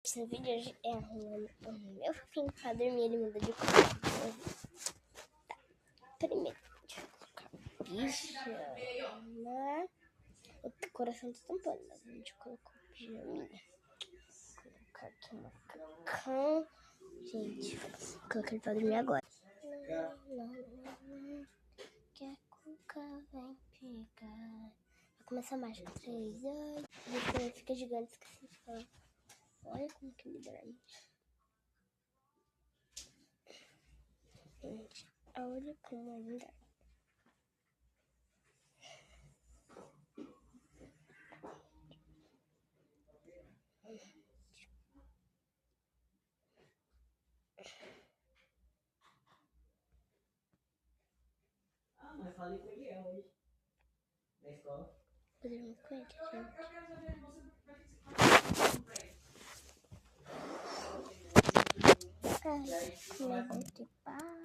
Esse vídeo hoje é arrumando o meu fofinho pra dormir. Ele muda de cor. Tá. Primeiro, deixa eu colocar pijama. O coração tá tampando, mas a gente colocou pijaminha. Vou colocar aqui um macacão. Gente, vou colocar ele pra dormir agora. Que a cuca vem pegar. Vai começar a mágica. 3, 2. Depois fica gigante, esqueci de falar. Olha como que ele dorme. Gente, olha como ele dorme. Mas falei com ele hoje, na escola. Vou dormir com ele, gente. Ai, meu Deus, pai.